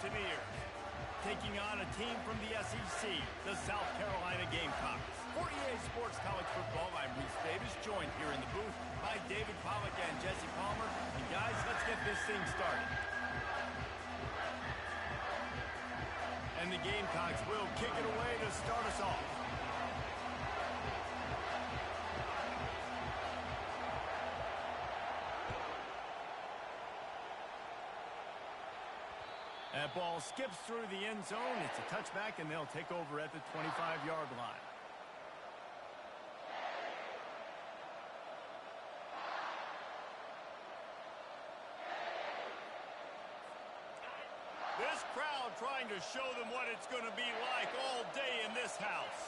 Mountaineers. Taking on a team from the SEC, the South Carolina Gamecocks. For EA Sports College Football, I'm Reese Davis, joined here in the booth by David Pollack and Jesse Palmer. And guys, let's get this thing started. And the Gamecocks will kick it away to start us off. That ball skips through the end zone. It's a touchback, and they'll take over at the 25-yard line. This crowd trying to show them what it's going to be like all day in this house.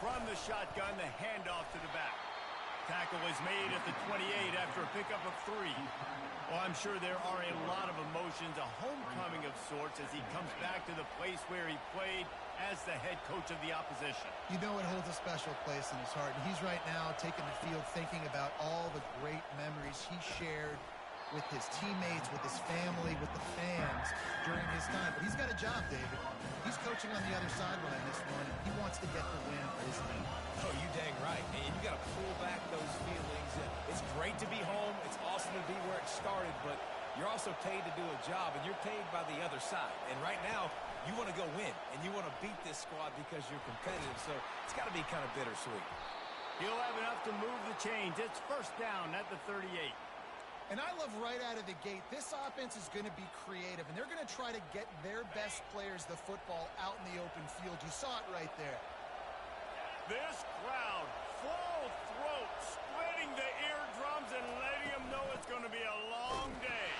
From the shotgun, the handoff to the back. Tackle is made at the 28 after a pickup of 3. Well, I'm sure there are a lot of emotions, a homecoming of sorts as he comes back to the place where he played as the head coach of the opposition. You know it holds a special place in his heart. And he's right now taking the field thinking about all the great memories he shared with his teammates, with his family, with the fans during his time. But he's got a job, David. He's coaching on the other sideline this one. He wants to get the win for his team. Oh, you dang right, man. You got to pull back those feelings. It's great to be home. It's awesome to be where it started, but you're also paid to do a job, and you're paid by the other side. And right now, you want to go win, and you want to beat this squad because you're competitive, so it's got to be kind of bittersweet. He'll have enough to move the chains. It's first down at the 38. And I love right out of the gate, this offense is going to be creative, and they're going to try to get their best players the football out in the open field. You saw it right there. This crowd, full throat, splitting the eardrums and letting them know it's going to be a long day.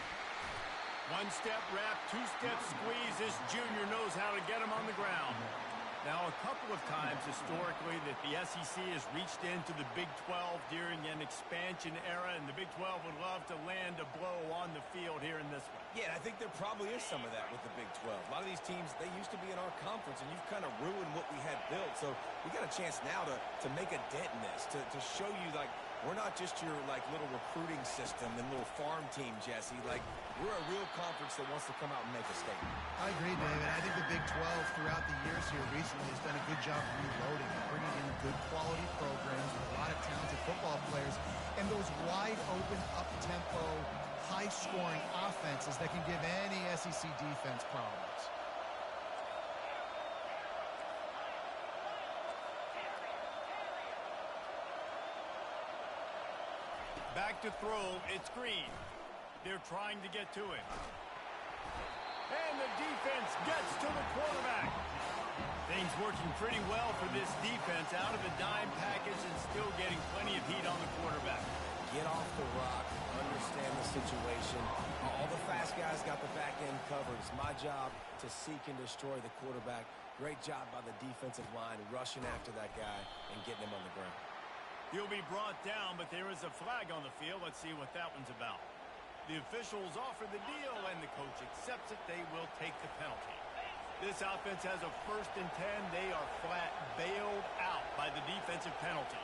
One-step wrap, two-step squeeze. This junior knows how to get him on the ground. Now, a couple of times historically that the SEC has reached into the Big 12 during an expansion era, and the Big 12 would love to land a blow on the field here in this one. Yeah, I think there probably is some of that with the Big 12. A lot of these teams, they used to be in our conference, and you've kind of ruined what we had built. So we got a chance now to make a dent in this, to show you, like, we're not just your, like, little recruiting system and little farm team, Jesse. Like, we're a real conference that wants to come out and make a statement. I agree, David. I think the Big 12 throughout the years here recently has done a good job reloading, bringing in good quality programs with a lot of talented football players and those wide-open, up-tempo, high-scoring offenses that can give any SEC defense problems. Back to throw, it's Green. They're trying to get to him. And the defense gets to the quarterback. Things working pretty well for this defense, out of the dime package and still getting plenty of heat on the quarterback. Get off the rock, understand the situation. All the fast guys got the back end covered. It's my job to seek and destroy the quarterback. Great job by the defensive line, rushing after that guy and getting him on the ground. He'll be brought down, but there is a flag on the field. Let's see what that one's about. The officials offer the deal, and the coach accepts it. They will take the penalty. This offense has a 1st and 10. They are flat bailed out by the defensive penalty.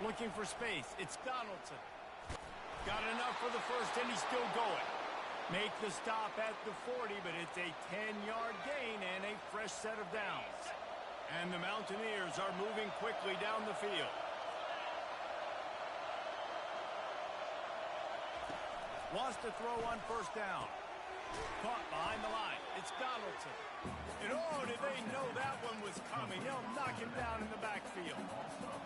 Looking for space. It's Donaldson. Got enough for the first, and he's still going. Make the stop at the 40, but it's a 10-yard gain and a fresh set of downs. And the Mountaineers are moving quickly down the field. Wants to throw on first down. Caught behind the line. It's Donaldson. And oh, did they know that one was coming? They'll knock him down in the backfield.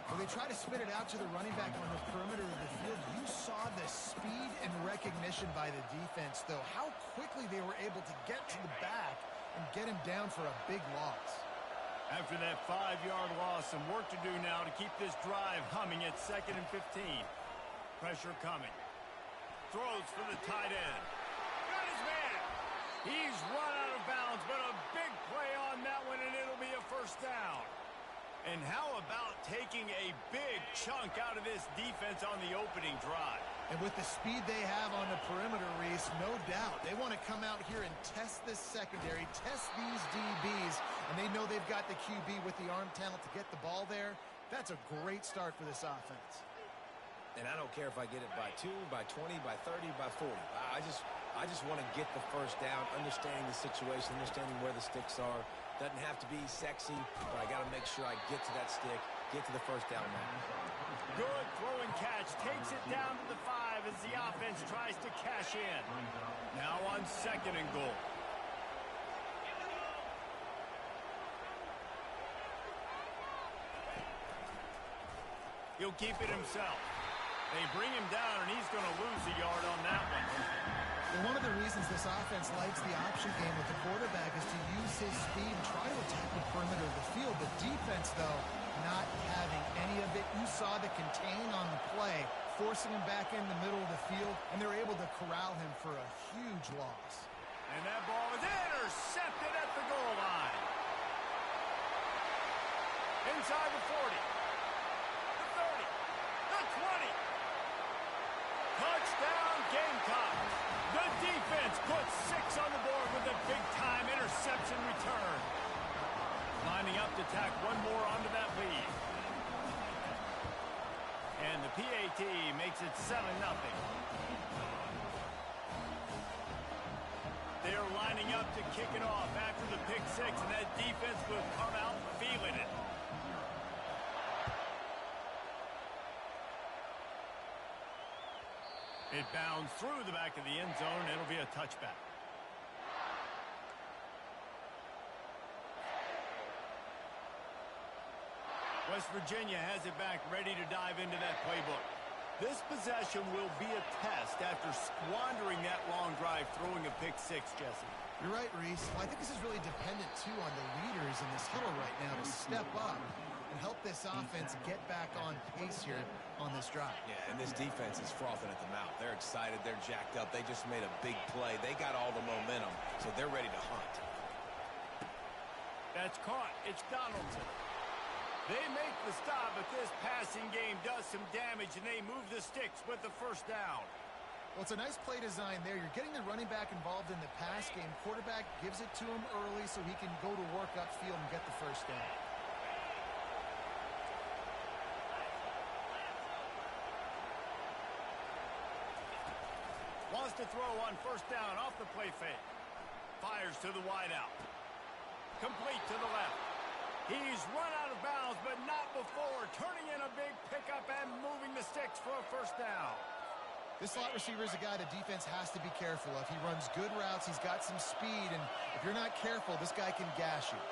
Well, they try to spit it out to the running back on the perimeter of the field. You saw the speed and recognition by the defense, though. How quickly they were able to get to the back and get him down for a big loss. After that 5-yard loss, some work to do now to keep this drive humming at 2nd and 15. Pressure coming. Throws for the tight end. Got his man. He's run out of bounds, but a big play on that one, and it'll be a first down. And how about taking a big chunk out of this defense on the opening drive? And with the speed they have on the perimeter, Reese, no doubt. They want to come out here and test this secondary, test these DBs, and they know they've got the QB with the arm talent to get the ball there. That's a great start for this offense. And I don't care if I get it by 2, by 20, by 30, by 40. I just I just want to get the first down, understanding the situation, understanding where the sticks are. Doesn't have to be sexy, but I got to make sure I get to that stick, get to the first down now. Good throwing catch. Takes it down to the 5 as the offense tries to cash in. Now on 2nd and goal. He'll keep it himself. They bring him down, and he's going to lose a yard on that one. Well, one of the reasons this offense likes the option game with the quarterback is to use his speed and try to attack the perimeter of the field. The defense, though, not having any of it. You saw the contain on the play, forcing him back in the middle of the field, and they're able to corral him for a huge loss. And that ball is intercepted at the goal line. Inside the 40. The 30. The 20. Touchdown, Gamecocks. The defense puts 6 on the board with a big-time interception return. Lining up to tack one more onto that lead. And the PAT makes it 7-0. They're lining up to kick it off after the pick 6, and that defense will come out feeling it. It bounds through the back of the end zone, and it'll be a touchback. West Virginia has it back, ready to dive into that playbook. This possession will be a test after squandering that long drive, throwing a pick 6, Jesse. You're right, Reese. Well, I think this is really dependent, too, on the leaders in this huddle right now to step up and help this offense get back on pace here on this drive. Yeah, and this defense is frothing at the mouth. They're excited. They're jacked up. They just made a big play. They got all the momentum, so they're ready to hunt. That's caught. It's Donaldson. They make the stop, but this passing game does some damage, and they move the sticks with the first down. Well, it's a nice play design there. You're getting the running back involved in the pass game. Quarterback gives it to him early so he can go to work upfield and get the first down. Wants to throw on first down off the play fake. Fires to the wideout. Complete to the left. He's run out of bounds, but not before turning in a big pickup and moving the sticks for a first down. This slot receiver is a guy the defense has to be careful of. He runs good routes. He's got some speed, and if you're not careful, this guy can gash you.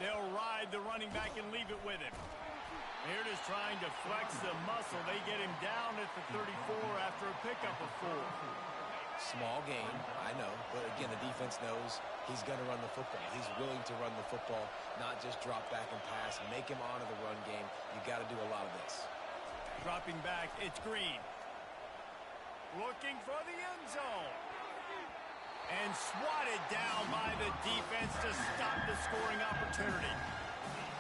They'll ride the running back and leave it with him. Here it is trying to flex the muscle. They get him down at the 34 after a pickup of 4. Small gain, I know, but again, the defense knows he's going to run the football. He's willing to run the football, not just drop back and pass. Make him honor the run game. You got to do a lot of this. Dropping back, it's Green. Looking for the end zone. And swatted down by the defense to stop the scoring opportunity.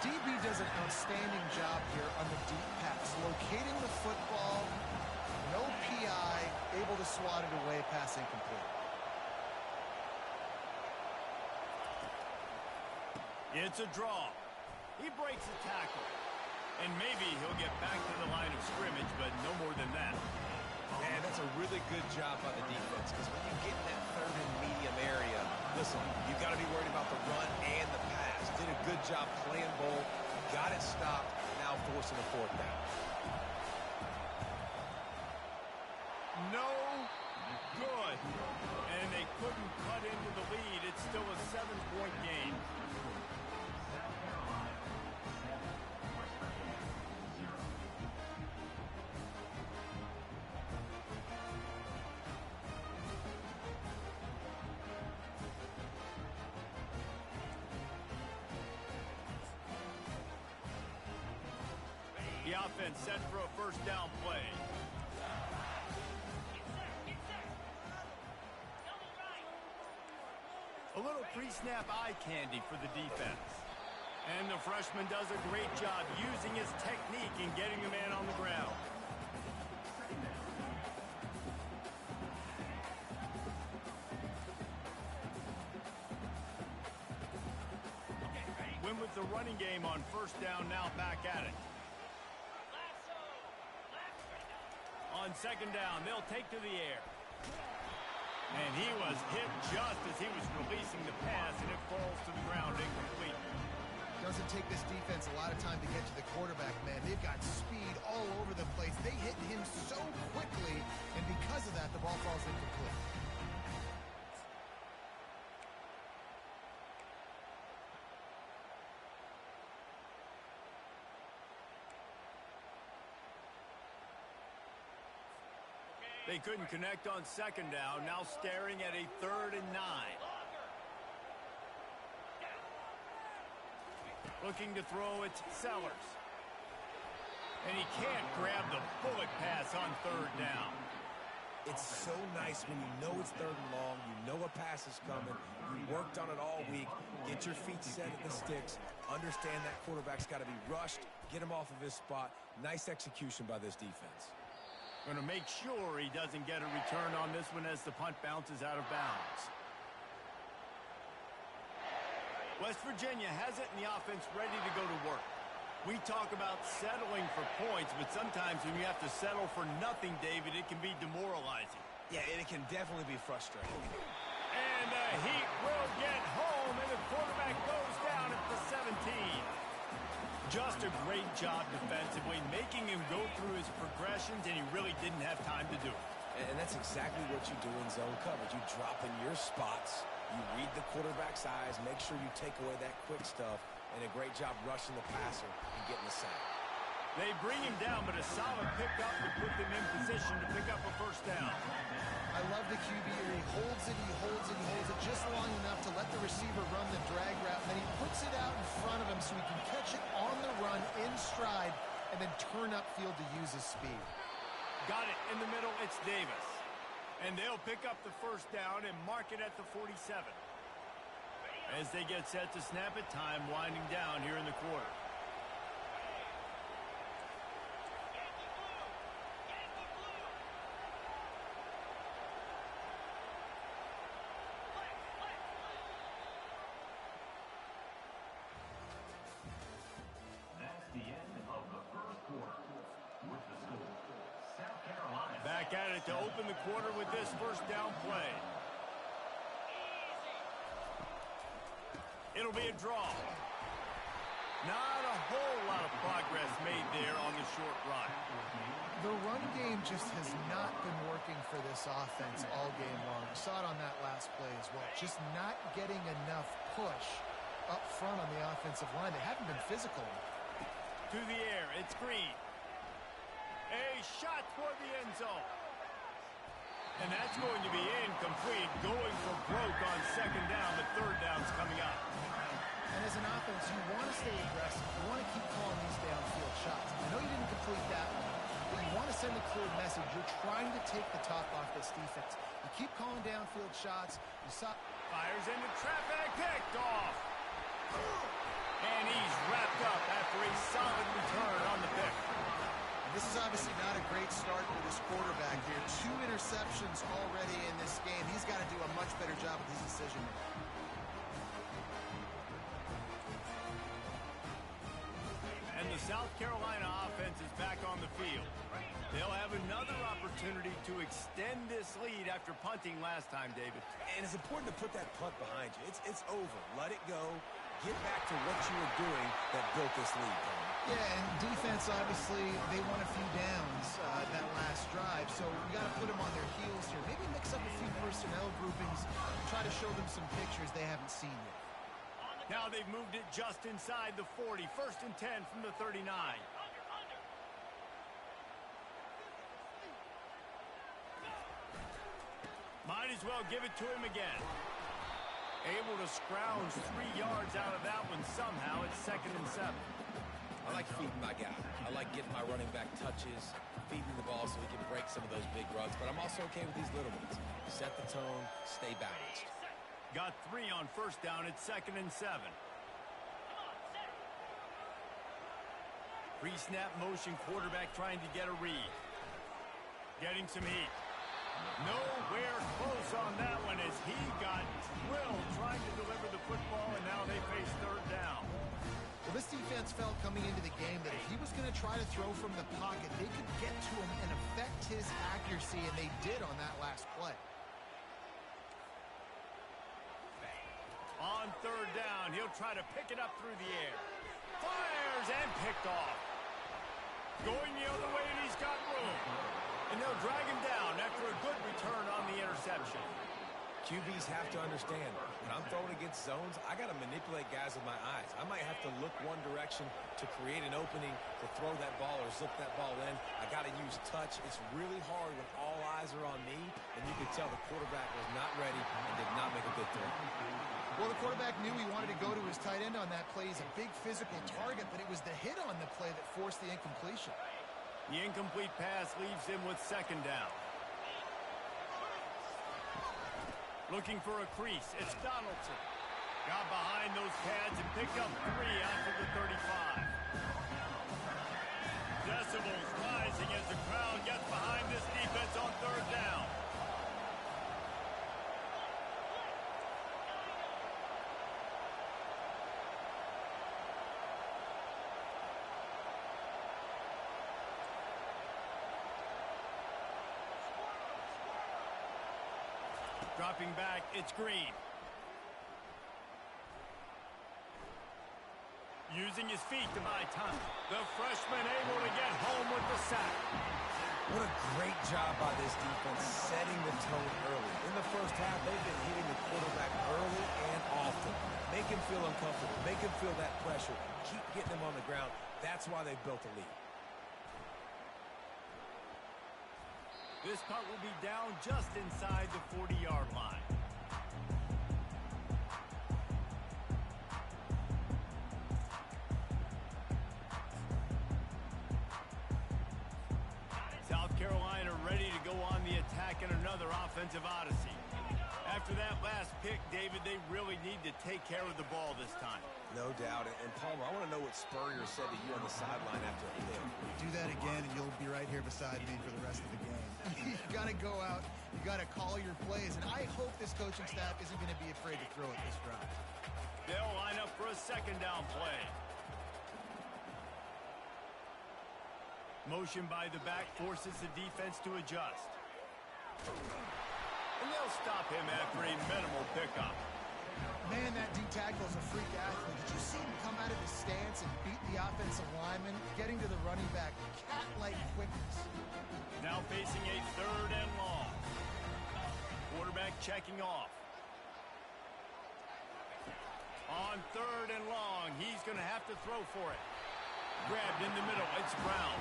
DB does an outstanding job here on the deep pass, locating the football. No PI, able to swat it away, pass incomplete. It's a draw. He breaks a tackle. And maybe he'll get back to the line of scrimmage, but no more than that. And that's a really good job by the defense, because when you get in that 3rd and medium area, listen, you've got to be worried about the run and the pass. Did a good job playing both, got it stopped, now forcing a 4th down. No good. And they couldn't cut into the lead. It's still a 7-point game. The offense set for a first down play. A little pre-snap eye candy for the defense. And the freshman does a great job using his technique and getting the man on the ground. Win with the running game on first down, now back at it. On on second down. They'll take to the air. And he was hit just as he was releasing the pass, and it falls to the ground incomplete. Doesn't take this defense a lot of time to get to the quarterback, man. They've got speed all over the place. They hit him so quickly, and because of that, the ball falls incomplete. They couldn't connect on second down, now staring at a 3rd and 9. Looking to throw, it's Sellers. And he can't grab the bullet pass on 3rd down. It's so nice when you know it's 3rd and long, you know a pass is coming, you worked on it all week, get your feet set at the sticks, understand that quarterback's got to be rushed, get him off of his spot. Nice execution by this defense. Going to make sure he doesn't get a return on this one as the punt bounces out of bounds. West Virginia has it and the offense ready to go to work. We talk about settling for points, but sometimes when you have to settle for nothing, David, it can be demoralizing. Yeah, and it can definitely be frustrating. And the Heat will get home, and the quarterback goes down at the 17. Just a great job defensively, making him go through his progressions, and he really didn't have time to do it. And that's exactly what you do in zone coverage. You drop in your spots, you read the quarterback's eyes, make sure you take away that quick stuff, and a great job rushing the passer and getting the sack. They bring him down, but a solid pickup to put them in position to pick up a 1st down. I love the QB here. He holds it, he holds it, he holds it just long enough to let the receiver run the drag route, and then he puts it out in front of him so he can catch it on the run in stride and then turn upfield to use his speed. Got it in the middle, it's Davis. And they'll pick up the 1st down and mark it at the 47. As they get set to snap it, time winding down here in the quarter. That's the end of the 1st quarter. With the score, South Carolina. Back at it to open the quarter with this 1st down play. It'll be a draw. Not a whole lot of progress made there on the short run. The run game just has not been working for this offense all game long. We saw it on that last play as well. Just not getting enough push up front on the offensive line. They haven't been physical enough. To the air, it's Green. A shot toward the end zone. And that's going to be incomplete. Going for broke on second down. The 3rd down's coming up. And as an offense, you want to stay aggressive. You want to keep calling these downfield shots. I know you didn't complete that one, but you want to send a clear message. You're trying to take the top off this defense. You keep calling downfield shots. You saw... Fires into traffic. Picked off. And he's wrapped up after a solid return on the pick. This is obviously not a great start for this quarterback here. 2 interceptions already in this game. He's got to do a much better job with his decision making. And the South Carolina offense is back on the field. They'll have another opportunity to extend this lead after punting last time, David. And it's important to put that punt behind you. It's over. Let it go. Get back to what you were doing that built this lead. Yeah, and defense, obviously, they won a few downs that last drive, so you got to put them on their heels here. Maybe mix up a few personnel groupings, try to show them some pictures they haven't seen yet. Now they've moved it just inside the 40. 1st and 10 from the 39. Might as well give it to him again. Able to scrounge 3 yards out of that one somehow. It's 2nd and 7. I like feeding my guy. I like getting my running back touches, feeding the ball so he can break some of those big runs. But I'm also okay with these little ones. Set the tone, stay balanced. Got 3 on 1st down. It's 2nd and 7. Pre-snap motion, quarterback trying to get a read. Getting some heat. Nowhere close on that one as he got drilled trying to deliver the football, and now they face 3rd down. Well, this defense felt coming into the game that if he was going to try to throw from the pocket, they could get to him and affect his accuracy, and they did on that last play. On third down, he'll try to pick it up through the air. Fires and picked off. Going the other way, and he's got room. And they'll drag him down after a good return on the interception. QBs have to understand, when I'm throwing against zones, I got to manipulate guys with my eyes. I might have to look one direction to create an opening to throw that ball or zip that ball in. I got to use touch. It's really hard when all eyes are on me, and you could tell the quarterback was not ready and did not make a good throw. Well, the quarterback knew he wanted to go to his tight end on that play. He's a big physical target, but it was the hit on the play that forced the incompletion. The incomplete pass leaves him with second down. Looking for a crease. It's Donaldson. Got behind those pads and picked up 3 out to the 35. Decibels rising as the crowd gets behind this defense on third down. Dropping back, it's Green. Using his feet to buy time. The freshman able to get home with the sack. What a great job by this defense setting the tone early. In the first half, they've been hitting the quarterback early and often. Make him feel uncomfortable. Make him feel that pressure. Keep getting him on the ground. That's why they've built a lead. This punt will be down just inside the 40-yard line. South Carolina ready to go on the attack in another offensive odyssey. After that last pick, David, they really need to take care of the ball this time. No doubt. And Palmer, I want to know what Spurrier said to you on the sideline after the hit. Do that again, and you'll be right here beside me for the rest of the game. You got to go out. You got to call your plays. And I hope this coaching staff isn't going to be afraid to throw it this drive. They'll line up for a second down play. Motion by the back forces the defense to adjust. And they'll stop him after a minimal pickup. Man, that D tackle is a freak athlete. Did you see him come out of his stance and beat the offensive lineman, getting to the running back? Cat-like quickness. Now facing a third and long. Quarterback checking off. On third and long, he's going to have to throw for it. Grabbed in the middle, it's Brown.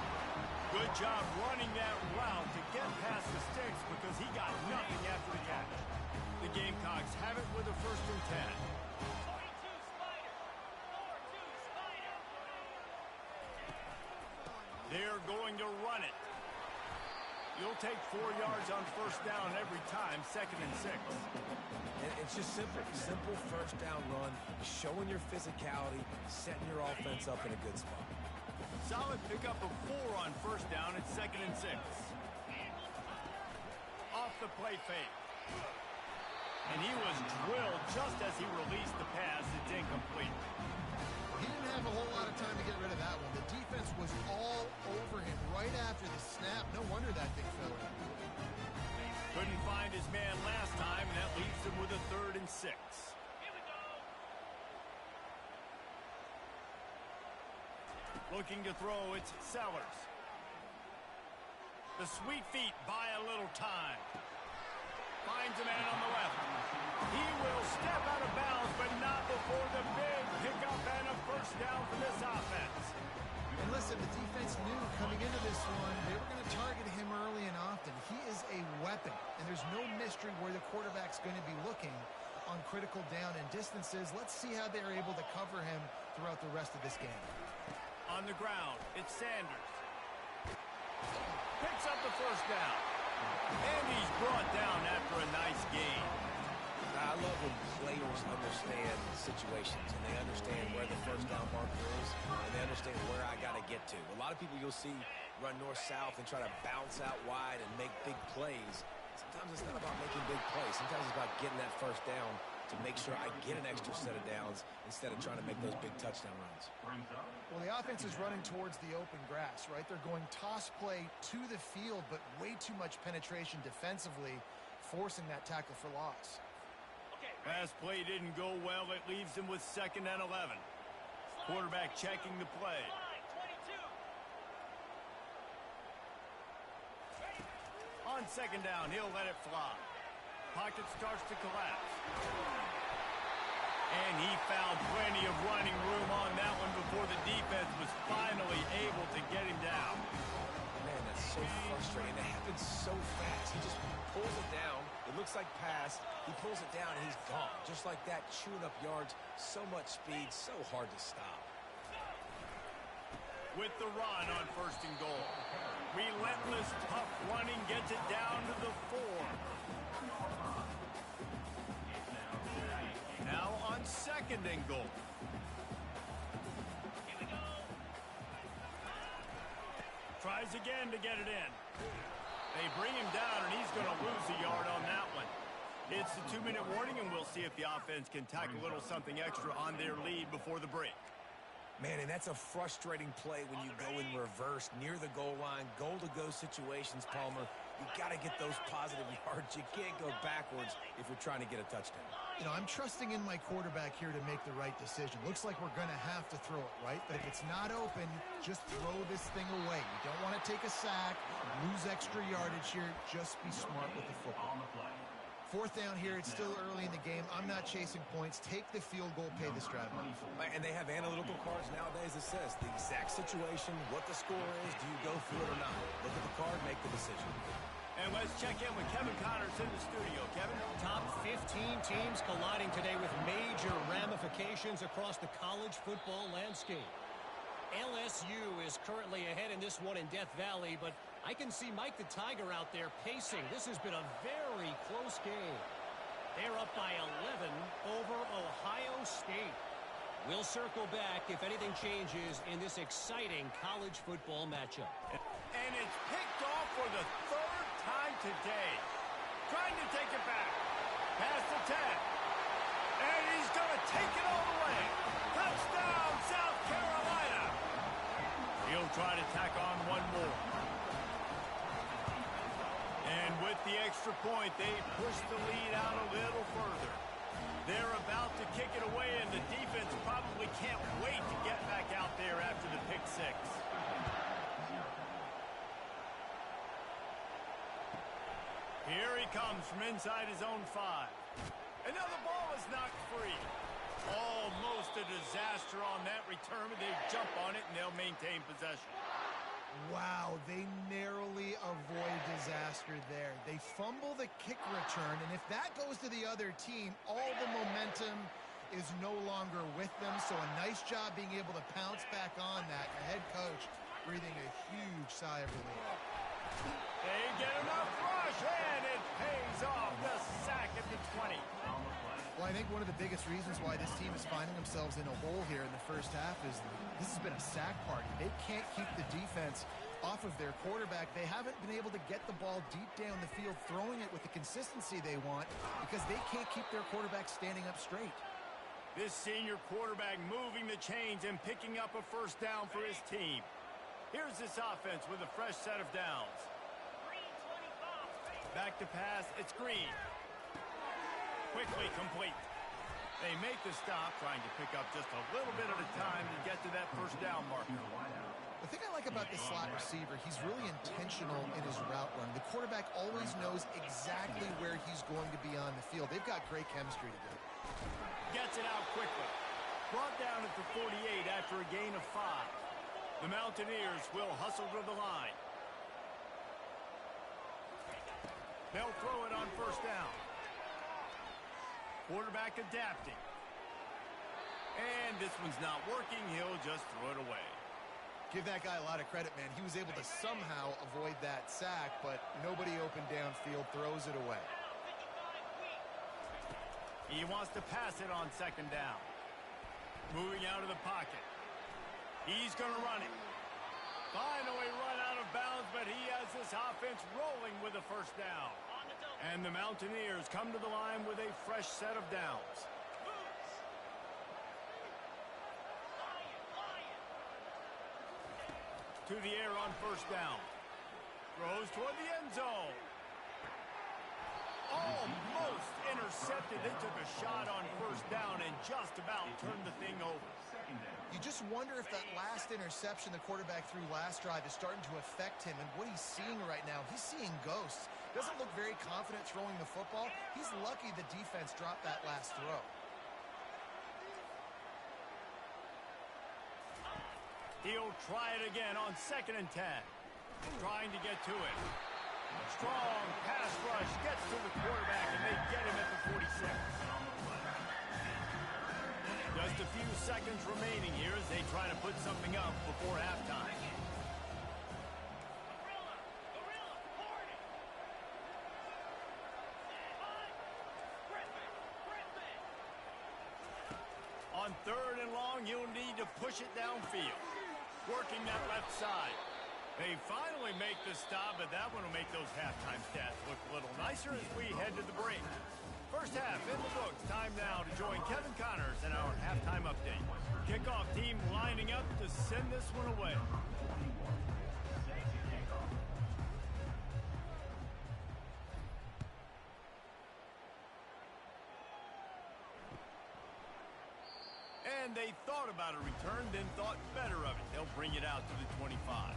Good job running that route to get past the sticks because he got nothing after the catch. The Gamecocks have it with a 1st and 10. They're going to run it. You'll take 4 yards on 1st down every time, 2nd and 6. And it's just simple. Simple 1st down run, showing your physicality, setting your offense up in a good spot. Solid pickup of 4 on 1st down at 2nd and 6. Off the play fake. And he was drilled just as he released the pass. It's incomplete. He didn't have a whole lot of time to get rid of that one. The defense was all over him right after the snap. No wonder that thing fell in. Couldn't find his man last time, and that leaves him with a 3rd and 6. Looking to throw, it's Sellers. The sweet feet buy a little time. Finds a man on the left. He will step out of bounds, but not before the big pickup and a 1st down for this offense. And listen, the defense knew coming into this one, they were going to target him early and often. He is a weapon, and there's no mystery where the quarterback's going to be looking on critical down and distances. Let's see how they're able to cover him throughout the rest of this game. On the ground, it's Sanders. Picks up the 1st down. And he's brought down after a nice gain. I love when players understand situations and they understand where the 1st down marker is and they understand where I got to get to. A lot of people you'll see run north-south and try to bounce out wide and make big plays. Sometimes it's not about making big plays. Sometimes it's about getting that 1st down to make sure I get an extra set of downs instead of trying to make those big touchdown runs. Well, the offense is running towards the open grass, right? They're going toss play to the field, but way too much penetration defensively, forcing that tackle for loss. Pass play didn't go well. It leaves him with 2nd and 11. Quarterback checking the play. On 2nd down, he'll let it fly. Pocket starts to collapse. And he found plenty of running room on that one before the defense was finally able to get him down. Man, that's so frustrating. It happens so fast. He just pulls it down. It looks like pass. He pulls it down, and he's gone. Just like that, chewing up yards. So much speed, so hard to stop. With the run on 1st and goal. Relentless, tough running gets it down to the 4. Now on 2nd and goal. Here we go. Tries again to get it in. They bring him down, and he's going to lose a yard on that one. It's the 2-minute warning, and we'll see if the offense can tack a little something extra on their lead before the break. Man, and that's a frustrating play when you go in reverse near the goal line. Goal-to-go situations, Palmer. You got to get those positive yards. You can't go backwards if you're trying to get a touchdown. You know, I'm trusting in my quarterback here to make the right decision. Looks like we're going to have to throw it, right? But if it's not open, just throw this thing away. You don't want to take a sack, lose extra yardage here. Just be smart with the football. 4th down here. It's still early in the game. I'm not chasing points. Take the field goal, pay this drive off. And they have analytical cards nowadays that says the exact situation, what the score is, do you go for it or not? Look at the card, make the decision. And let's check in with Kevin Connors in the studio. Kevin? Top 15 teams colliding today with major ramifications across the college football landscape. LSU is currently ahead in this one in Death Valley, but I can see Mike the Tiger out there pacing. This has been a very close game. They're up by 11 over Ohio State. We'll circle back if anything changes in this exciting college football matchup. And it's picked off for the 3rd time today. Trying to take it back. Past the 10. And he's going to take it all the way. Touchdown, South Carolina. He'll try to tack on one more. And with the extra point, they push the lead out a little further. They're about to kick it away, and the defense probably can't wait to get back out there after the pick 6. Here he comes from inside his own 5. Another ball is knocked free. Almost a disaster on that return, but they jump on it, and they'll maintain possession. Wow, they narrowly avoid disaster there. They fumble the kick return, and if that goes to the other team, all the momentum is no longer with them. So a nice job being able to pounce back on that. The head coach breathing a huge sigh of relief. They get enough rush, and it pays off. The sack at the 20. Well, I think one of the biggest reasons why this team is finding themselves in a hole here in the first half is this has been a sack party. They can't keep the defense off of their quarterback. They haven't been able to get the ball deep down the field, throwing it with the consistency they want because they can't keep their quarterback standing up straight. This senior quarterback moving the chains and picking up a 1st down for his team. Here's this offense with a fresh set of downs. Back to pass, it's Green. Quickly complete. They make the stop, trying to pick up just a little bit at a time to get to that 1st down marker. The thing I like about this slot receiver, he's really intentional in his route run. The quarterback always knows exactly where he's going to be on the field. They've got great chemistry together. Gets it out quickly. Brought down at the 48 after a gain of 5. The Mountaineers will hustle to the line. They'll throw it on 1st down. Quarterback adapting. And this one's not working. He'll just throw it away. Give that guy a lot of credit, man. He was able to somehow avoid that sack, but nobody open downfield, throws it away. He wants to pass it on 2nd down. Moving out of the pocket. He's going to run it. Finally run out of bounds, but he has this offense rolling with a 1st down. And the Mountaineers come to the line with a fresh set of downs. To the air on first down. Throws toward the end zone. Almost intercepted. They took a shot on first down and just about turned the thing over. You just wonder if that last interception the quarterback threw last drive is starting to affect him and what he's seeing right now. He's seeing ghosts. Doesn't look very confident throwing the football. He's lucky the defense dropped that last throw. He'll try it again on 2nd and 10. Trying to get to it. Strong pass rush gets to the quarterback, and they get him at the 46. Just a few seconds remaining here as they try to put something up before halftime. On 3rd and long, you'll need to push it downfield. Working that left side. They finally make the stop, but that one will make those halftime stats look a little nicer as we head to the break. First half in the books. Time now to join Kevin Connors in our halftime update. Kickoff team lining up to send this one away. And they thought about a return, then thought better of it. They'll bring it out to the 25.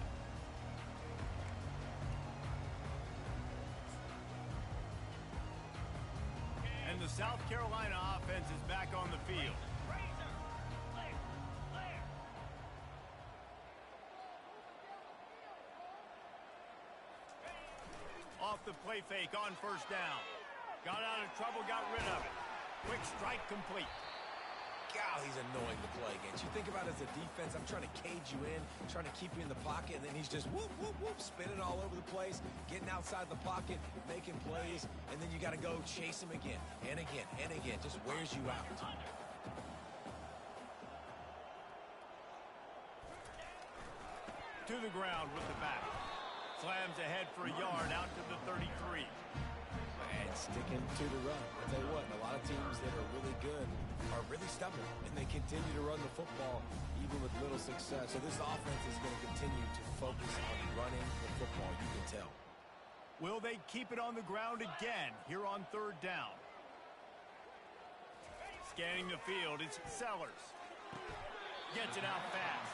And the South Carolina offense is back on the field. Off the play fake on first down. Got out of trouble, got rid of it. Quick strike complete. God, he's annoying to play against. You think about it as a defense, I'm trying to cage you in, trying to keep you in the pocket, and then he's just whoop, whoop, whoop, spinning all over the place, getting outside the pocket, making plays, and then you got to go chase him again, and again, and again. Just wears you out. To the ground with the back. Slams ahead for a yard out to the 33. And sticking to the run. I'll tell you what, a lot of teams that are really good are really stubborn, and they continue to run the football even with little success. So this offense is going to continue to focus on running the football, you can tell. Will they keep it on the ground again here on 3rd down? Scanning the field, it's Sellers. Gets it out fast.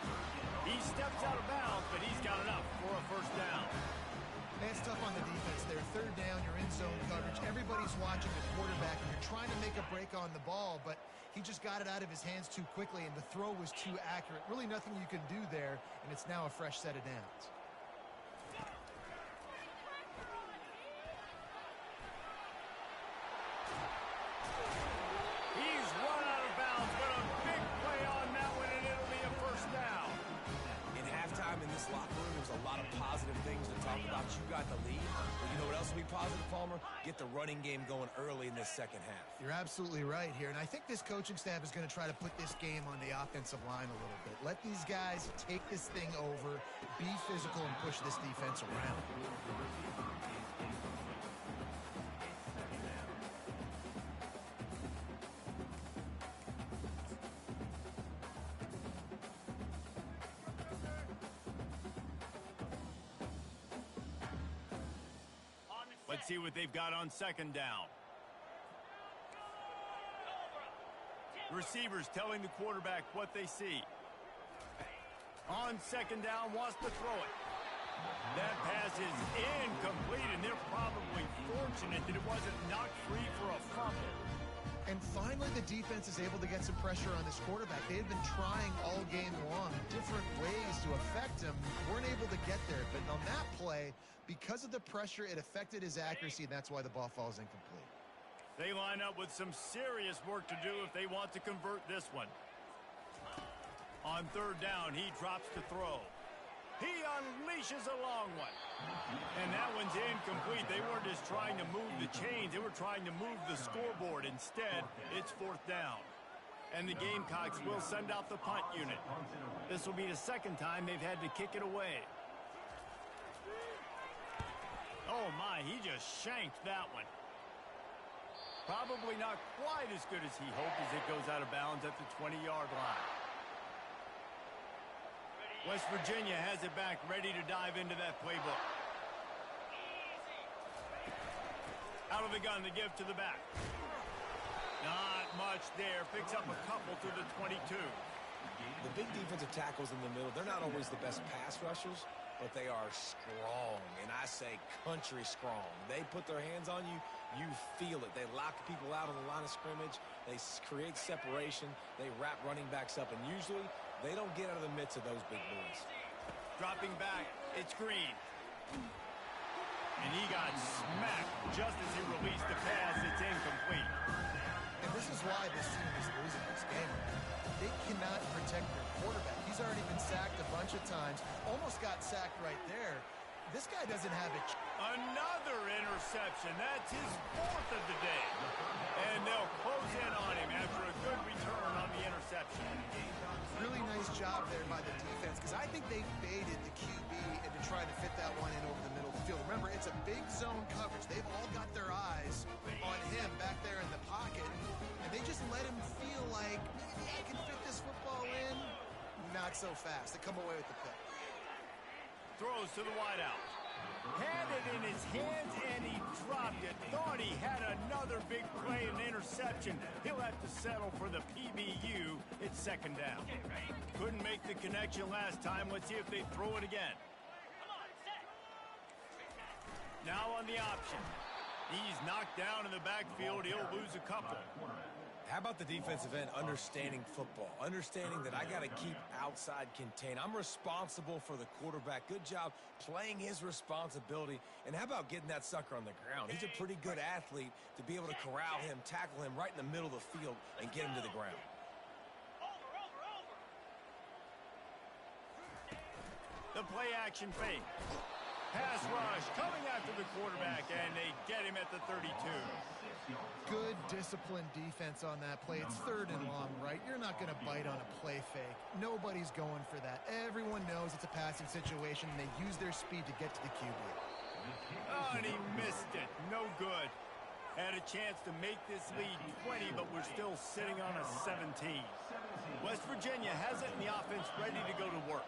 He steps out of bounds, but he's got enough for a first down. Man, it's tough on the defense there. 3rd down, you're in zone coverage. Everybody's watching the quarterback, and you're trying to make a break on the ball, but he just got it out of his hands too quickly, and the throw was too accurate. Really nothing you can do there, and it's now a fresh set of downs. He's run out of bounds, but a big play on that one, and it'll be a first down. In halftime in this locker room, there's a lot of positive things to talk about. You got the lead. But you know what else will be positive, Palmer? Get the running game going early in this second half. You're absolutely right here, and I think this coaching staff is going to try to put this game on the offensive line a little bit. Let these guys take this thing over, be physical, and push this defense around. Let's see what they've got on 2nd down. Receivers telling the quarterback what they see. On 2nd down, wants to throw it. That pass is incomplete, and they're probably fortunate that it wasn't knocked free for a fumble. And finally, the defense is able to get some pressure on this quarterback. They had been trying all game long different ways to affect him. Weren't able to get there. But on that play, because of the pressure, it affected his accuracy, and that's why the ball falls incomplete. They line up with some serious work to do if they want to convert this one. On 3rd down, he drops to throw. He unleashes a long one. And that one's incomplete. They weren't just trying to move the chains. They were trying to move the scoreboard. Instead, it's 4th down. And the Gamecocks will send out the punt unit. This will be the 2nd time they've had to kick it away. Oh, my. My, he just shanked that one. Probably not quite as good as he hoped as it goes out of bounds at the 20-yard line. West Virginia has it back, ready to dive into that playbook. Out of the gun, the give to the back. Not much there. Picks up a couple to the 22. The big defensive tackles in the middle, they're not always the best pass rushers, but they are strong, and I say country strong. They put their hands on you, you feel it. They lock people out on the line of scrimmage. They create separation. They wrap running backs up, and usually they don't get out of the midst of those big boys. Dropping back, it's Green. And he got smacked just as he released the pass. It's incomplete. And this is why this team is losing this game. They cannot protect their quarterback. He's already been sacked a bunch of times. Almost got sacked right there. This guy doesn't have it. Another interception. That's his fourth of the day. And they'll close in on him after a good return on the interception. Really nice job there by the defense, because I think they baited the QB into trying to fit that one in over the middle of the field. Remember, it's a big zone coverage. They've all got their eyes on him back there in the pocket, and they just let him feel like, maybe I can fit this football in. Not so fast. They come away with the pick. Throws to the wideout. Had it in his hands, and he dropped it. Thought he had another big play and interception. He'll have to settle for the PBU. It's second down. Couldn't make the connection last time. Let's see if they throw it again. Now on the option. He's knocked down in the backfield. He'll lose a couple. How about the defensive end understanding football, understanding that I got to keep outside contained. I'm responsible for the quarterback. Good job playing his responsibility. And how about getting that sucker on the ground? He's a pretty good athlete to be able to corral him, tackle him right in the middle of the field, and get him to the ground. The play action fake. Pass rush coming after the quarterback, and they get him at the 32. Good disciplined defense on that play. It's third and long, right? You're not going to bite on a play fake. Nobody's going for that. Everyone knows it's a passing situation, and they use their speed to get to the QB. Oh, and he missed it. No good. Had a chance to make this lead 20, but we're still sitting on a 17. West Virginia has it in the offense ready to go to work.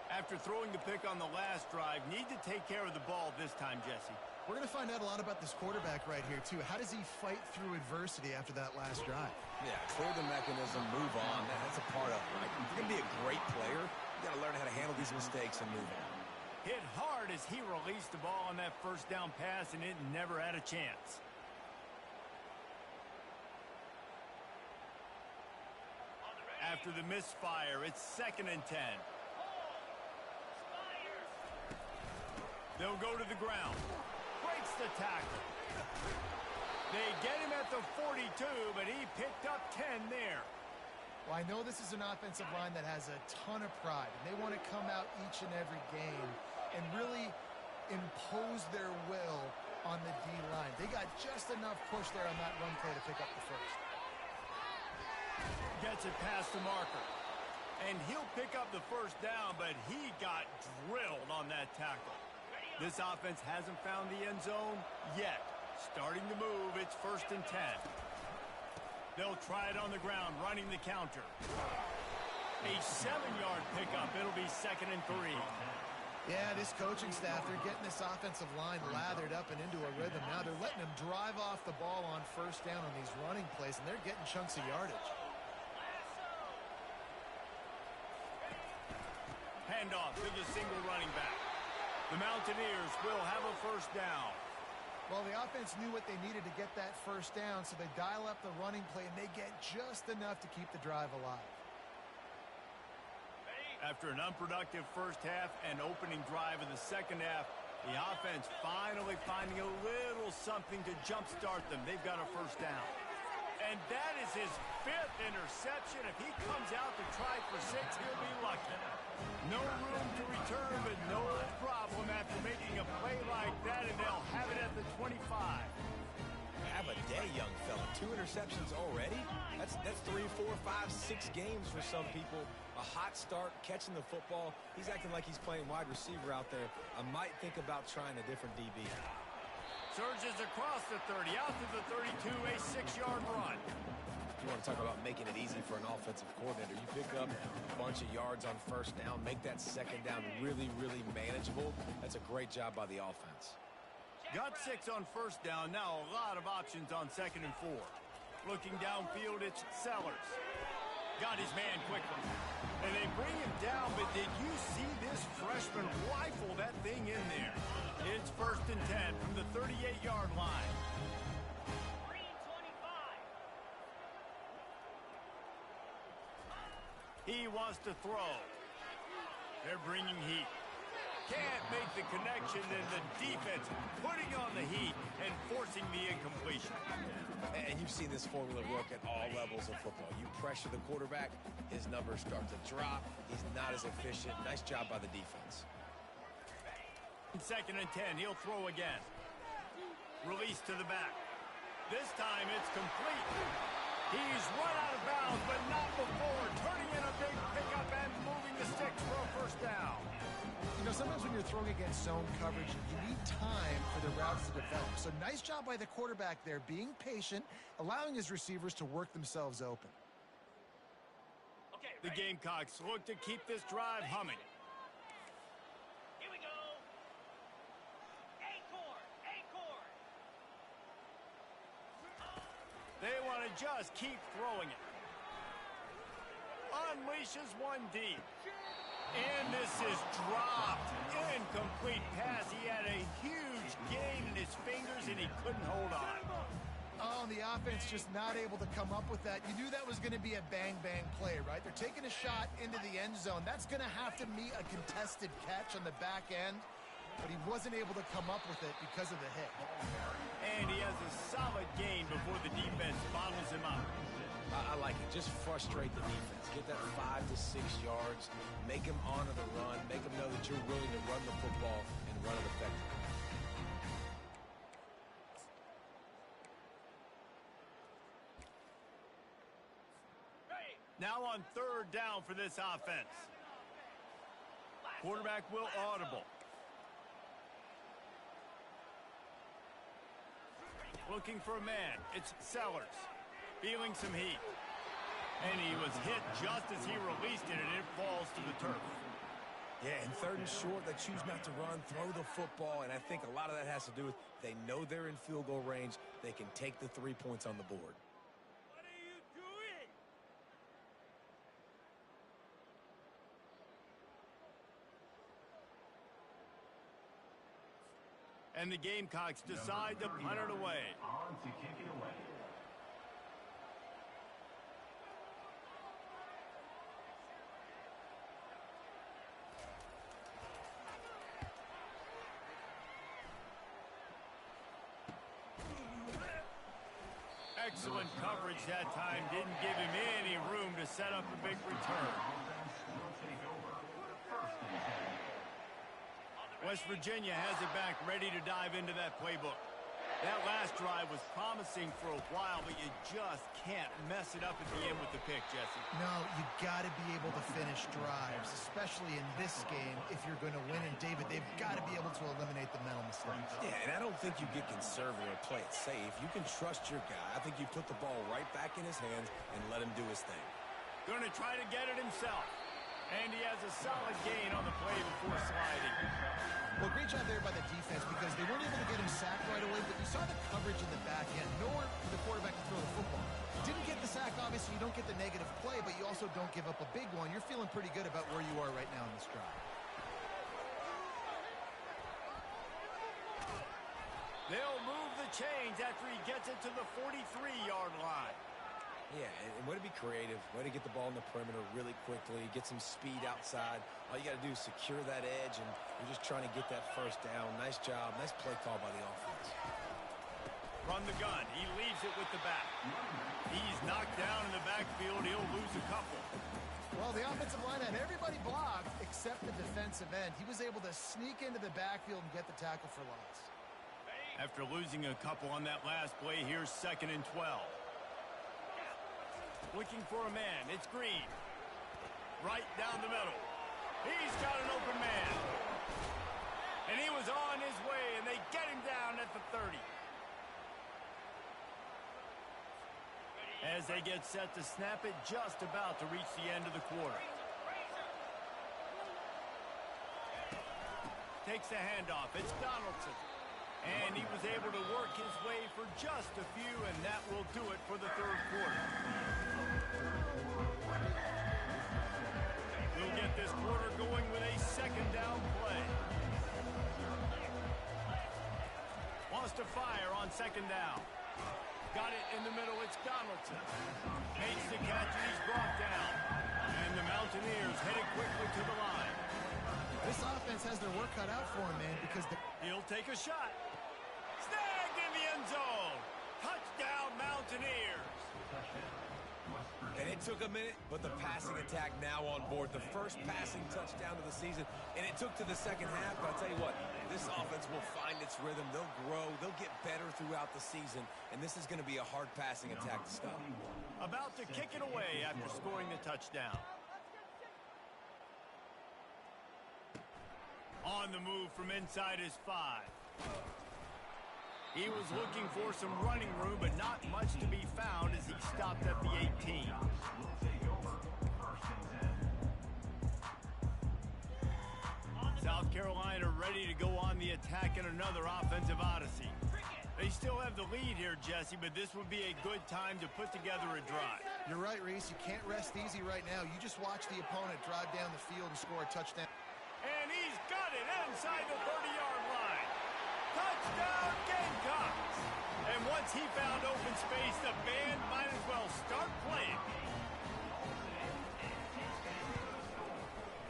After throwing the pick on the last drive, need to take care of the ball this time, Jesse. We're going to find out a lot about this quarterback right here, too. How does he fight through adversity after that last drive? Yeah, clear the mechanism, move on. That's a part of it. Right? If you're going to be a great player, you got to learn how to handle these mistakes and move on. Hit hard as he released the ball on that first down pass, and it never had a chance. After the misfire, it's 2nd and 10. They'll go to the ground. Breaks the tackle. They get him at the 42, but he picked up 10 there. Well, I know this is an offensive line that has a ton of pride, and they want to come out each and every game and really impose their will on the D-line. They got just enough push there on that run play to pick up the first. Gets it past the marker. And he'll pick up the first down, but he got drilled on that tackle. This offense hasn't found the end zone yet. Starting to move, it's 1st and 10. They'll try it on the ground, running the counter. A 7-yard pickup. It'll be 2nd and 3. Yeah, this coaching staff, they're getting this offensive line lathered up and into a rhythm now. They're letting them drive off the ball on first down on these running plays, and they're getting chunks of yardage. Handoff to the single running back. The Mountaineers will have a first down. Well, the offense knew what they needed to get that first down, so they dial up the running play, and they get just enough to keep the drive alive. After an unproductive first half and opening drive in the second half, the offense finally finding a little something to jumpstart them. They've got a first down. And that is his 5th interception. If he comes out to try for 6, he'll be lucky. No room to return, but no problem after making a play like that, and they'll have it at the 25. Have a day, young fella. 2 interceptions already? That's 3, 4, 5, 6 games for some people. A hot start, catching the football. He's acting like he's playing wide receiver out there. I might think about trying a different DB. Surges across the 30, out to the 32, a 6-yard run. You want to talk about making it easy for an offensive coordinator. You pick up a bunch of yards on first down, make that second down really, really manageable. That's a great job by the offense. Got 6 on first down. Now a lot of options on 2nd and 4. Looking downfield, it's Sellers. Got his man quickly. And they bring him down, but did you see this freshman rifle that thing in there? It's 1st and 10 from the 38-yard line. He wants to throw. They're bringing heat. Can't make the connection, and the defense putting on the heat and forcing the incompletion. And you've seen this formula work at all levels of football. You pressure the quarterback, his numbers start to drop. He's not as efficient. Nice job by the defense. 2nd and 10, he'll throw again. Release to the back. This time it's complete. He's run out of bounds, but not before. Turning in a big pickup and moving the sticks for a first down. You know, sometimes when you're throwing against zone coverage, you need time for the routes to develop. So nice job by the quarterback there, being patient, allowing his receivers to work themselves open. The Gamecocks look to keep this drive humming. Here we go. Acorn. They want to just keep throwing it. Unleashes one deep. And this is dropped. Incomplete pass. He had a huge gain in his fingers, and he couldn't hold on. Oh, and the offense just not able to come up with that. You knew that was going to be a bang-bang play, right? They're taking a shot into the end zone. That's going to have to meet a contested catch on the back end, but he wasn't able to come up with it because of the hit. And he has a solid gain before the defense bottles him up. I like it. Just frustrate the defense. Get that 5 to 6 yards. Make them honor the run. Make them know that you're willing to run the football and run it effectively. Now on 3rd down for this offense. Quarterback will audible. Looking for a man. It's Sellers. Feeling some heat. And he was hit just as he released it, and it falls to the turf. Yeah, and 3rd and short, they choose not to run, throw the football, and I think a lot of that has to do with they know they're in field goal range. They can take the 3 points on the board. What are you doing? And the Gamecocks decide to punt it away. On to kick it away. Excellent coverage that time. Didn't give him any room to set up a big return. West Virginia has it back, ready to dive into that playbook. That last drive was promising for a while, but you just can't mess it up at the end with the pick, Jesse. No, you got to be able to finish drives, especially in this game if you're going to win. And, David, they've got to be able to eliminate the mental mistakes. Yeah, and I don't think you get conservative or play it safe. You can trust your guy. I think you put the ball right back in his hands and let him do his thing. Going to try to get it himself. And he has a solid gain on the play before sliding. Well, great job there by the defense because they weren't able to get him sacked right away, but you saw the coverage in the back end. Nowhere for the quarterback to throw the football. Didn't get the sack, obviously. You don't get the negative play, but you also don't give up a big one. You're feeling pretty good about where you are right now in this drive. They'll move the chains after he gets it to the 43-yard line. Yeah, and way to be creative, way to get the ball in the perimeter really quickly, get some speed outside. All you got to do is secure that edge, and you're just trying to get that first down. Nice job. Nice play call by the offense. Run the gun. He leaves it with the back. He's knocked down in the backfield. He'll lose a couple. Well, the offensive line had everybody blocked except the defensive end. He was able to sneak into the backfield and get the tackle for loss. After losing a couple on that last play, here's 2nd and 12. Looking for a man. It's Green. Right down the middle. He's got an open man. And he was on his way, and they get him down at the 30. As they get set to snap it, just about to reach the end of the quarter. Takes the handoff. It's Donaldson. And he was able to work his way for just a few, and that will do it for the third quarter. We'll get this quarter going with a second down play. Wants to fire on second down. Got it in the middle. It's Donaldson. Makes the catch, and he's brought down. And the Mountaineers headed quickly to the line. This offense has their work cut out for him, man, because he'll take a shot. Snagged in the end zone. Touchdown, Mountaineers. And it took a minute, but the passing attack now on board. The first passing touchdown of the season, and it took to the second half. But I'll tell you what, this offense will find its rhythm. They'll grow. They'll get better throughout the season, and this is going to be a hard passing attack to stop. About to kick it away after scoring the touchdown. On the move from inside his 5. He was looking for some running room, but not much to be found as he stopped at the 18. South Carolina ready to go on the attack in another offensive odyssey. They still have the lead here, Jesse, but this would be a good time to put together a drive. You're right, Reese. You can't rest easy right now. You just watch the opponent drive down the field and score a touchdown. And he's got it inside the 30-yard line. Touchdown, Gamecocks! And once he found open space, the band might as well start playing.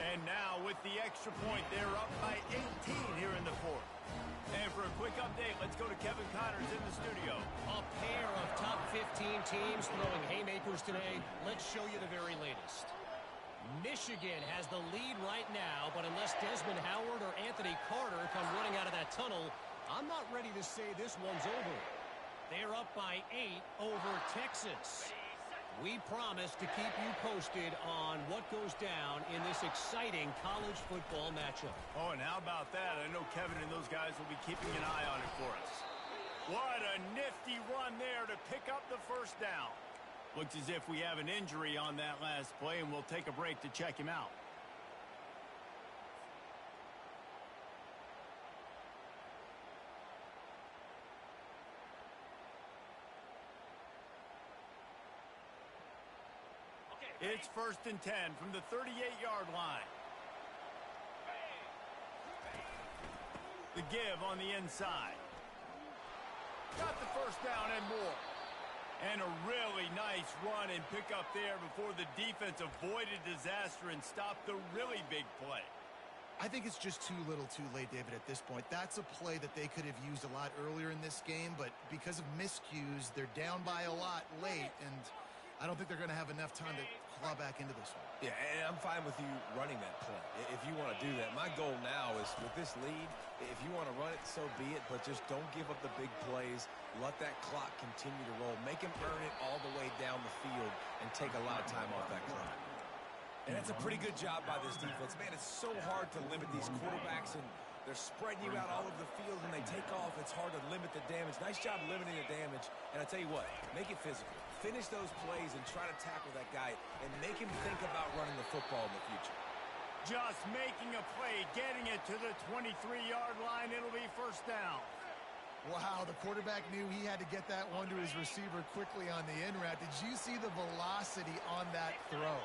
And now, with the extra point, they're up by 18 here in the fourth. And for a quick update, let's go to Kevin Connors in the studio. A pair of top 15 teams throwing haymakers today. Let's show you the very latest. Michigan has the lead right now, but unless Desmond Howard or Anthony Carter come running out of that tunnel, I'm not ready to say this one's over. They're up by 8 over Texas. We promise to keep you posted on what goes down in this exciting college football matchup. Oh, and how about that? I know Kevin and those guys will be keeping an eye on it for us. What a nifty run there to pick up the first down. Looks as if we have an injury on that last play, and we'll take a break to check him out. It's 1st and 10 from the 38-yard line. The give on the inside. Got the first down and more. And a really nice run and pick up there before the defense avoided disaster and stopped the really big play. I think it's just too little too late, David, at this point. That's a play that they could have used a lot earlier in this game, but because of miscues, they're down by a lot late, and I don't think they're going to have enough time to claw back into this one. Yeah, and I'm fine with you running that play if you want to do that. My goal now is with this lead, if you want to run it, so be it, but just don't give up the big plays. Let that clock continue to roll. Make him earn it all the way down the field and take a lot of time off that clock. And that's a pretty good job by this defense. Man, it's so hard to limit these quarterbacks, and they're spreading you out all over the field. When they take off, it's hard to limit the damage. Nice job limiting the damage. And I tell you what, make it physical. Finish those plays and try to tackle that guy and make him think about running the football in the future. Just making a play, getting it to the 23-yard line. It'll be first down. Wow, the quarterback knew he had to get that one to his receiver quickly on the in route. Did you see the velocity on that throw?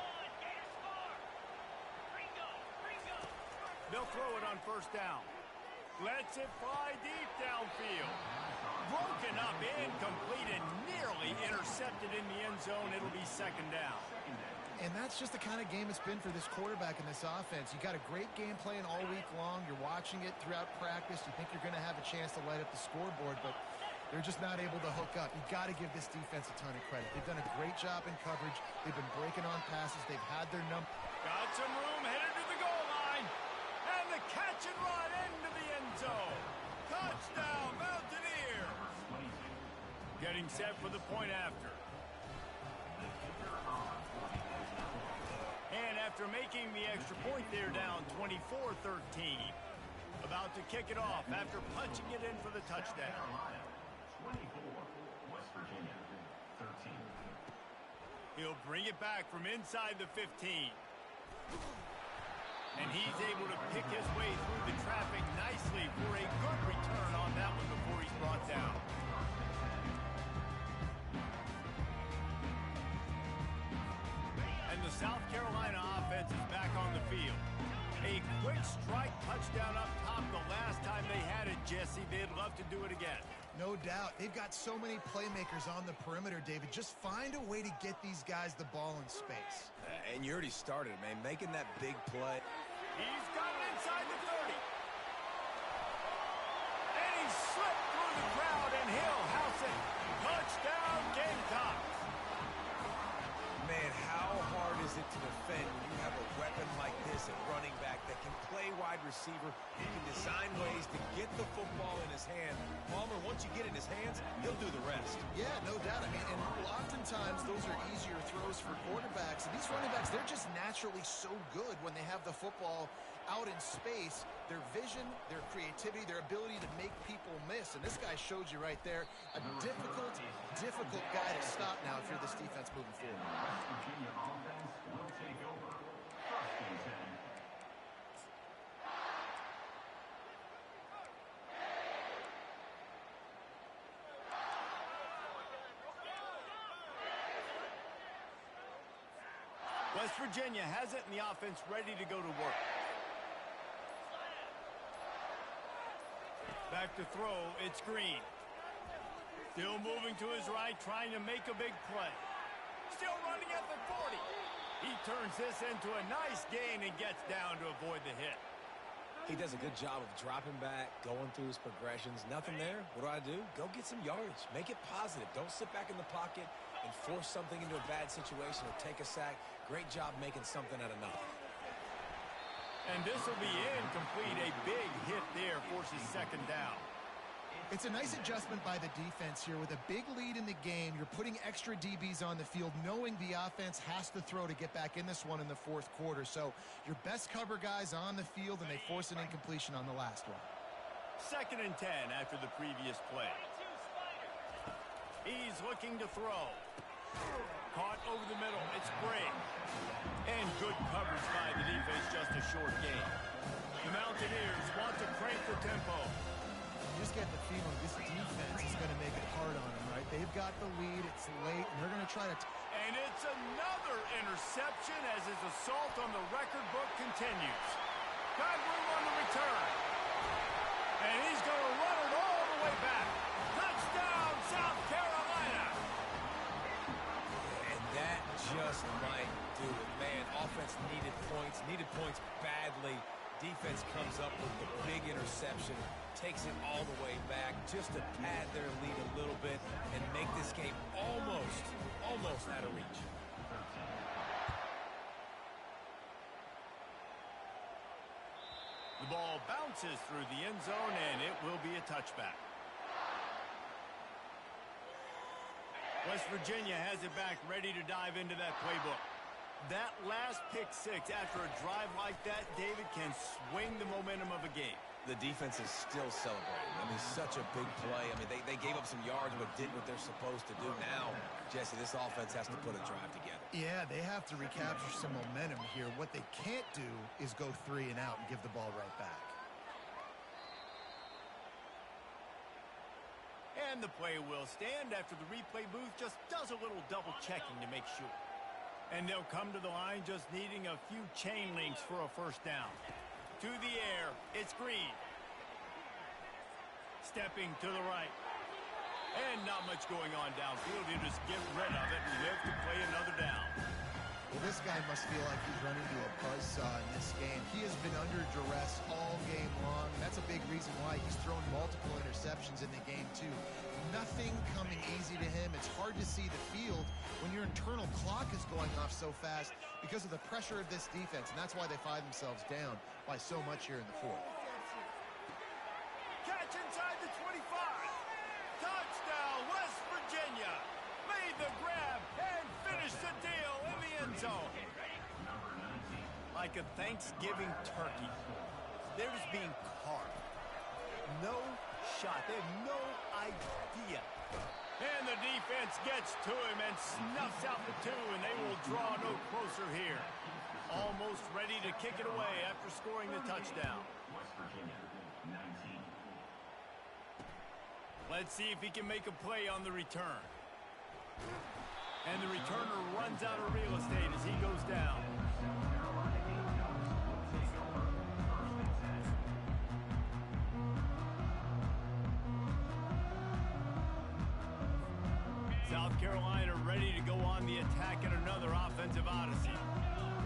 They'll throw it on first down. Lets it fly deep downfield. Broken up, incomplete, and nearly intercepted in the end zone. It'll be second down. And that's just the kind of game it's been for this quarterback in this offense. You got a great game plan all week long. You're watching it throughout practice. You think you're going to have a chance to light up the scoreboard, but they're just not able to hook up. You got to give this defense a ton of credit. They've done a great job in coverage. They've been breaking on passes. They've had their number. Got some room, headed to the goal line. And the catch and run into the end zone. Touchdown, Mountaineers. Getting set for the point after. And after making the extra point, they're down 24-13. About to kick it off after punching it in for the touchdown. Carolina, 24. West Virginia, 13. He'll bring it back from inside the 15. And he's able to pick his way through the traffic nicely for a good return on that one before he's brought down. And the South Carolina offense is back on the field. A quick strike touchdown up top the last time they had it, Jesse. They'd love to do it again. No doubt. They've got so many playmakers on the perimeter, David. Just find a way to get these guys the ball in space. And you already started, man, making that big play. He's got it inside the 30. And he slipped through the crowd, and he'll house it. Touchdown, Gamecocks. Man, how hard is it to defend when you have a weapon like this at running back that can play wide receiver, he can design ways to get the football in his hand. Palmer, once you get it in his hands, he'll do the rest. Yeah, no doubt. I mean, and oftentimes those are easier throws for quarterbacks. And these running backs, they're just naturally so good when they have the football out in space. Their vision, their creativity, their ability to make people miss. And this guy showed you right there a difficult guy to stop now if you're this defense moving forward. West Virginia offense will take over. First and 10. West Virginia has it, and the offense ready to go to work. Back to throw, it's Green. Still moving to his right, trying to make a big play. Still running at the 40. He turns this into a nice gain and gets down to avoid the hit. He does a good job of dropping back, going through his progressions. Nothing there. What do? Go get some yardage. Make it positive. Don't sit back in the pocket and force something into a bad situation or take a sack. Great job making something out of nothing. And this will be incomplete. A big hit there forces second down. It's a nice adjustment by the defense here. With a big lead in the game, you're putting extra DBs on the field, knowing the offense has to throw to get back in this one in the fourth quarter. So your best cover guys on the field, and they force an incompletion on the last one. Second and 10 after the previous play. He's looking to throw. Caught over the middle. It's Gray. And good coverage by the defense, just a short gain. The Mountaineers want to crank the tempo. You just get the feeling this defense is going to make it hard on them, right? They've got the lead. It's late, and they're going to try to... And it's another interception as his assault on the record book continues. Got room on the return. And he's going to run it all the way back. Touchdown, South Carolina. And that just might do it. Man, offense needed points badly. Defense comes up with the big interception, takes it all the way back just to pad their lead a little bit and make this game almost out of reach. The ball bounces through the end zone, and it will be a touchback. West Virginia has it back, ready to dive into that playbook. That last pick six after a drive like that, David, can swing the momentum of a game. The defense is still celebrating. I mean, such a big play. I mean, they gave up some yards but did what they're supposed to do. Now, Jesse, this offense has to put a drive together. Yeah, they have to recapture some momentum here. What they can't do is go 3 and out and give the ball right back. And the play will stand after the replay booth just does a little double checking to make sure. And they'll come to the line just needing a few chain links for a first down. To the air, it's Green. Stepping to the right. And not much going on downfield. You just get rid of it and live to play another down. Well, this guy must feel like he's running into a buzzsaw in this game. He has been under duress all game long. That's a big reason why he's thrown multiple interceptions in the game, too. Nothing coming easy to him. It's hard to see the field when your internal clock is going off so fast because of the pressure of this defense, and that's why they find themselves down by so much here in the fourth. Catch inside the 25. Touchdown, West Virginia. Made the grab and finished the deal in the end zone. Like a Thanksgiving turkey. They're just being carved. No shot. They have no idea. And the defense gets to him and snuffs out the two, and they will draw no closer here. Almost ready to kick it away after scoring the touchdown. West Virginia, 19. Let's see if he can make a play on the return. And the returner runs out of real estate as he goes down. South Carolina ready to go on the attack in another offensive odyssey.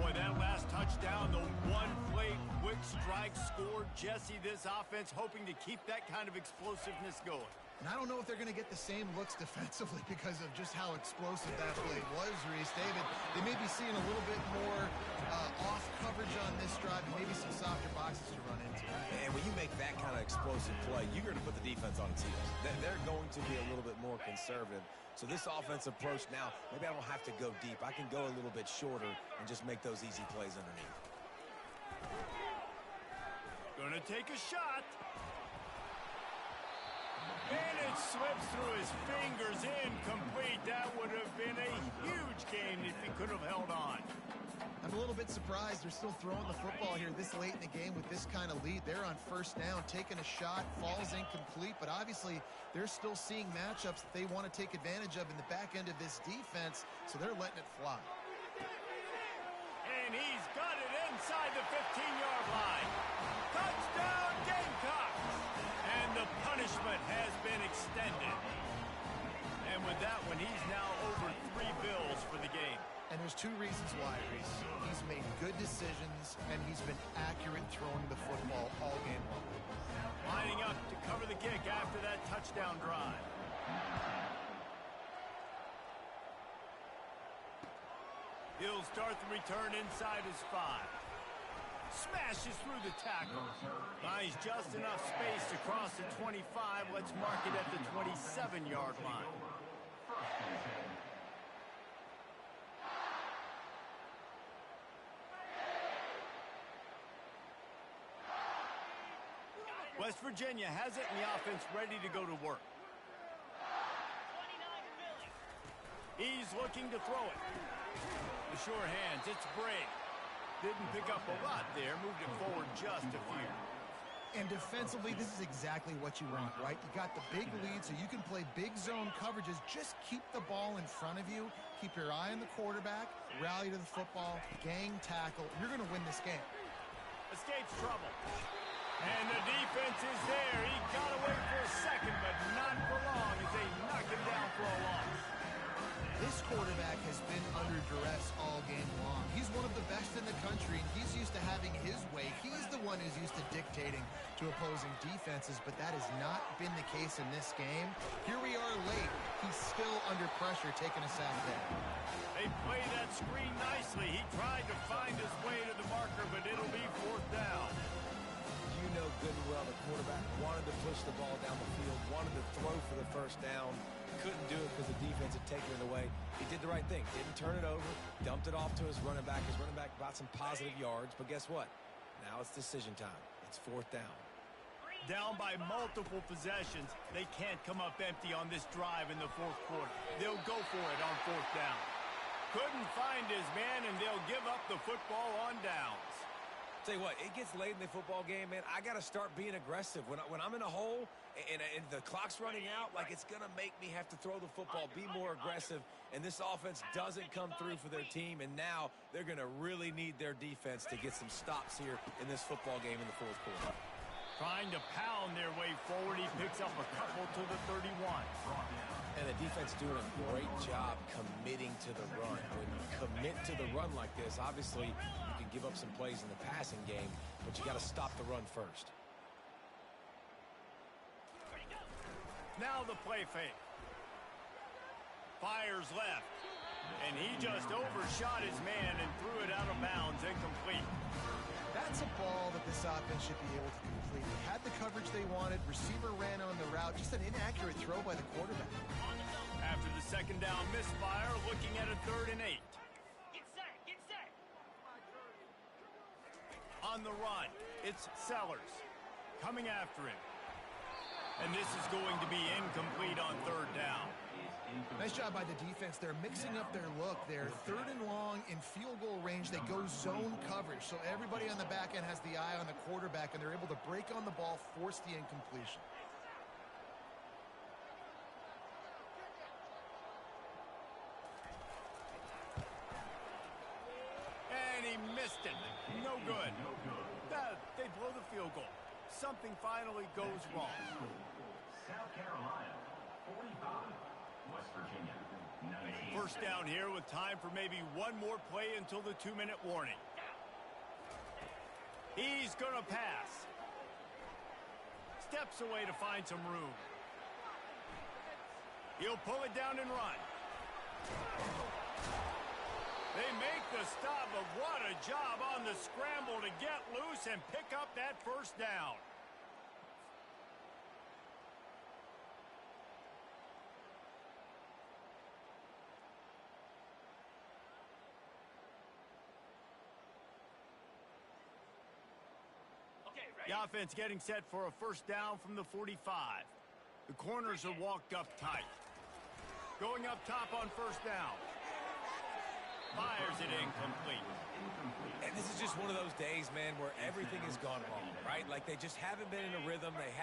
Boy, that last touchdown, the one-play quick strike scored. Jesse, this offense hoping to keep that kind of explosiveness going. And I don't know if they're going to get the same looks defensively because of just how explosive that play was, Reese. David, they may be seeing a little bit more off coverage on this drive and maybe some softer boxes to run into. And when you make that kind of explosive play, you're going to put the defense on its heels. They're going to be a little bit more conservative. So this offensive approach now, maybe I don't have to go deep. I can go a little bit shorter and just make those easy plays underneath. Gonna take a shot. And it slips through his fingers, incomplete. That would have been a huge game if he could have held on. I'm a little bit surprised they're still throwing the football here this late in the game with this kind of lead. They're on first down, taking a shot, falls incomplete, but obviously they're still seeing matchups that they want to take advantage of in the back end of this defense, so they're letting it fly. And he's got it inside the 15-yard line. Touchdown, Gamecocks! And the punishment has been extended. And with that one, he's now over 3 bills for the game. And there's 2 reasons why, Reese. He's made good decisions, and he's been accurate throwing the football all game long. Lining up to cover the kick after that touchdown drive. He'll start the return inside his 5. Smashes through the tackle. Finds just enough space to cross the 25. Let's mark it at the 27-yard line. West Virginia has it in the offense ready to go to work. 29 Philly. He's looking to throw it. The sure hands, it's Bray. Didn't pick up a lot there, moved it forward just a few. And defensively, this is exactly what you want, right? You got the big lead, so you can play big zone coverages. Just keep the ball in front of you. Keep your eye on the quarterback. Rally to the football. Gang tackle. You're going to win this game. Escapes trouble. And the defense is there. He got away for a second, but not for long as they knock him down for a loss. This quarterback has been under duress all game long. He's one of the best in the country, and he's used to having his way. He's the one who's used to dictating to opposing defenses, but that has not been the case in this game. Here we are late. He's still under pressure, taking a sack there. They play that screen nicely. He tried to find his way to the marker, but it'll be 4th down. You know good and well the quarterback wanted to push the ball down the field, wanted to throw for the first down. Couldn't do it because the defense had taken it away. He did the right thing. Didn't turn it over. Dumped it off to his running back. His running back got some positive yards. But guess what? Now it's decision time. It's 4th down. Down by multiple possessions. They can't come up empty on this drive in the 4th quarter. They'll go for it on 4th down. Couldn't find his man, and they'll give up the football on downs. Tell you what, it gets late in the football game, man. I got to start being aggressive. When I'm in a hole and the clock's running out, like it's going to make me have to throw the football, be more aggressive, and this offense doesn't come through for their team, and now they're going to really need their defense to get some stops here in this football game in the 4th quarter. Trying to pound their way forward. He picks up a couple to the 31. And the defense doing a great job committing to the run. When you commit to the run like this, obviously you can give up some plays in the passing game, but you got to stop the run first. Now the play fake. Fires left. And he just overshot his man and threw it out of bounds, incomplete. That's a ball that this offense should be able to complete. They had the coverage they wanted. Receiver ran on the route. Just an inaccurate throw by the quarterback. After the 2nd down misfire, looking at a 3rd and 8. Get set, get set. On on the run. It's Sellers coming after him. And this is going to be incomplete on third down. Nice job by the defense. They're mixing up their look. They're third and long in field goal range. They go zone coverage. So everybody on the back end has the eye on the quarterback, and they're able to break on the ball, force the incompletion. And he missed it. No good. They blow the field goal. Something finally goes wrong. South Carolina, 45. West Virginia, 19. First down here with time for maybe one more play until the 2-minute warning. He's going to pass. Steps away to find some room. He'll pull it down and run. They make the stop, but what a job on the scramble to get loose and pick up that first down. The offense getting set for a first down from the 45. The corners are walked up tight. Going up top on first down. Fires it incomplete. And this is just one of those days, man, where everything has gone wrong, right? Like they just haven't been in a rhythm. They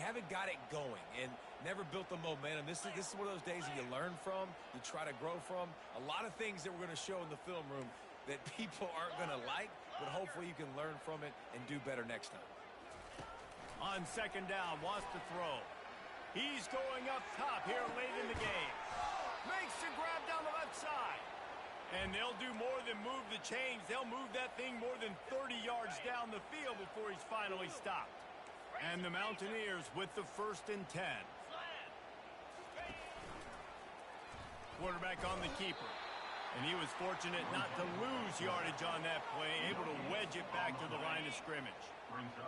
haven't got it going and never built the momentum. This is one of those days that you learn from, you try to grow from. A lot of things that we're going to show in the film room that people aren't going to like, but hopefully you can learn from it and do better next time. On second down, wants to throw. He's going up top here late in the game. Makes the grab down the left side. And they'll do more than move the chains. They'll move that thing more than 30 yards down the field before he's finally stopped. And the Mountaineers with the 1st and 10. Quarterback on the keeper. And he was fortunate not to lose yardage on that play, able to wedge it back to the line of scrimmage.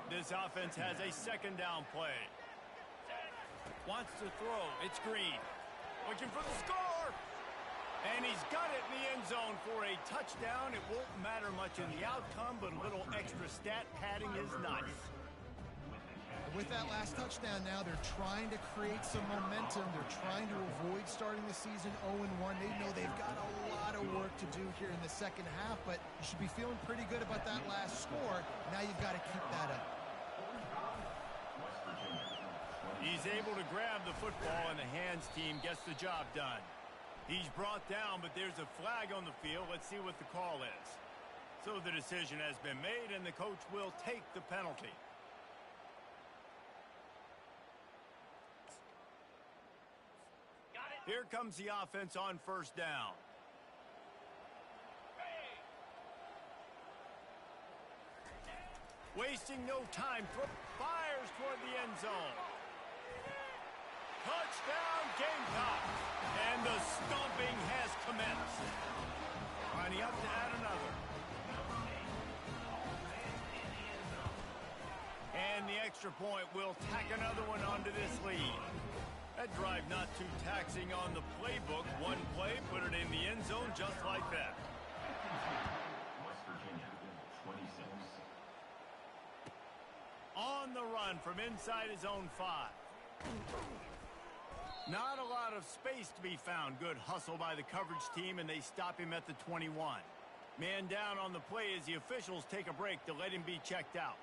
This offense has a second down play. Wants to throw. It's Green. Looking for the score. And he's got it in the end zone for a touchdown. It won't matter much in the outcome, but a little extra stat padding is nice. With that last touchdown now, they're trying to create some momentum. They're trying to avoid starting the season 0-1. They know they've got a lot of work to do here in the second half, but you should be feeling pretty good about that last score. Now you've got to keep that up. He's able to grab the football, and the hands team gets the job done. He's brought down, but there's a flag on the field. Let's see what the call is. So the decision has been made, and the coach will take the penalty. Here comes the offense on first down. Wasting no time. Fires toward the end zone. Touchdown, Gamecock. And the stomping has commenced. Lining up to add another. And the extra point will tack another one onto this lead. That drive not too taxing on the playbook. One play, put it in the end zone just like that. West Virginia, 26. On the run from inside his own 5. Not a lot of space to be found. Good hustle by the coverage team, and they stop him at the 21. Man down on the play as the officials take a break to let him be checked out.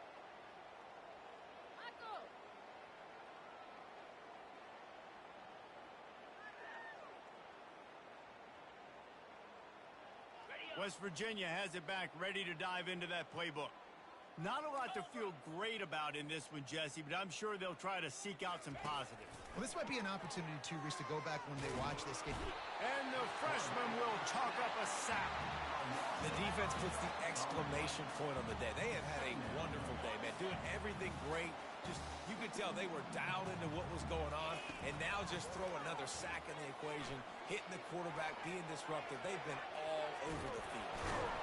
West Virginia has it back, ready to dive into that playbook. Not a lot to feel great about in this one, Jesse, but I'm sure they'll try to seek out some positives. Well, this might be an opportunity, too, Reese, to go back when they watch this game. And the freshman will chalk up a sack. The defense puts the exclamation point on the day. They have had a wonderful day, man. Doing everything great. Just, you could tell they were dialed into what was going on, and now just throw another sack in the equation, hitting the quarterback, being disruptive. They've been all over the field.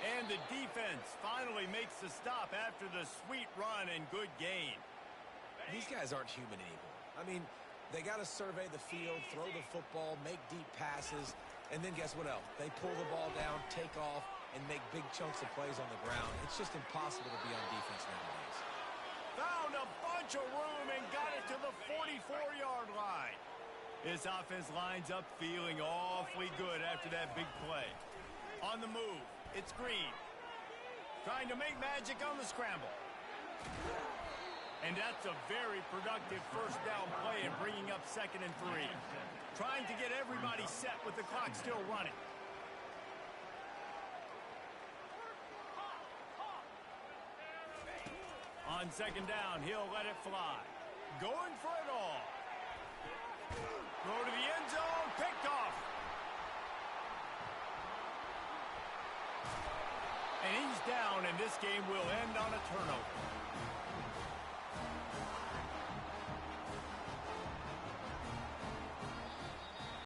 And the defense finally makes the stop after the sweet run and good gain. These guys aren't human anymore. I mean, they got to survey the field, throw the football, make deep passes, and then guess what else? They pull the ball down, take off, and make big chunks of plays on the ground. It's just impossible to be on defense nowadays. Found a bunch of room and got it to the 44-yard line. This offense lines up feeling awfully good after that big play. On the move, it's Green. Trying to make magic on the scramble. And that's a very productive first down play and bringing up 2nd and 3. Trying to get everybody set with the clock still running. On 2nd down, he'll let it fly. Going for it all. Throw to the end zone, picked off. And he's down, and this game will end on a turnover.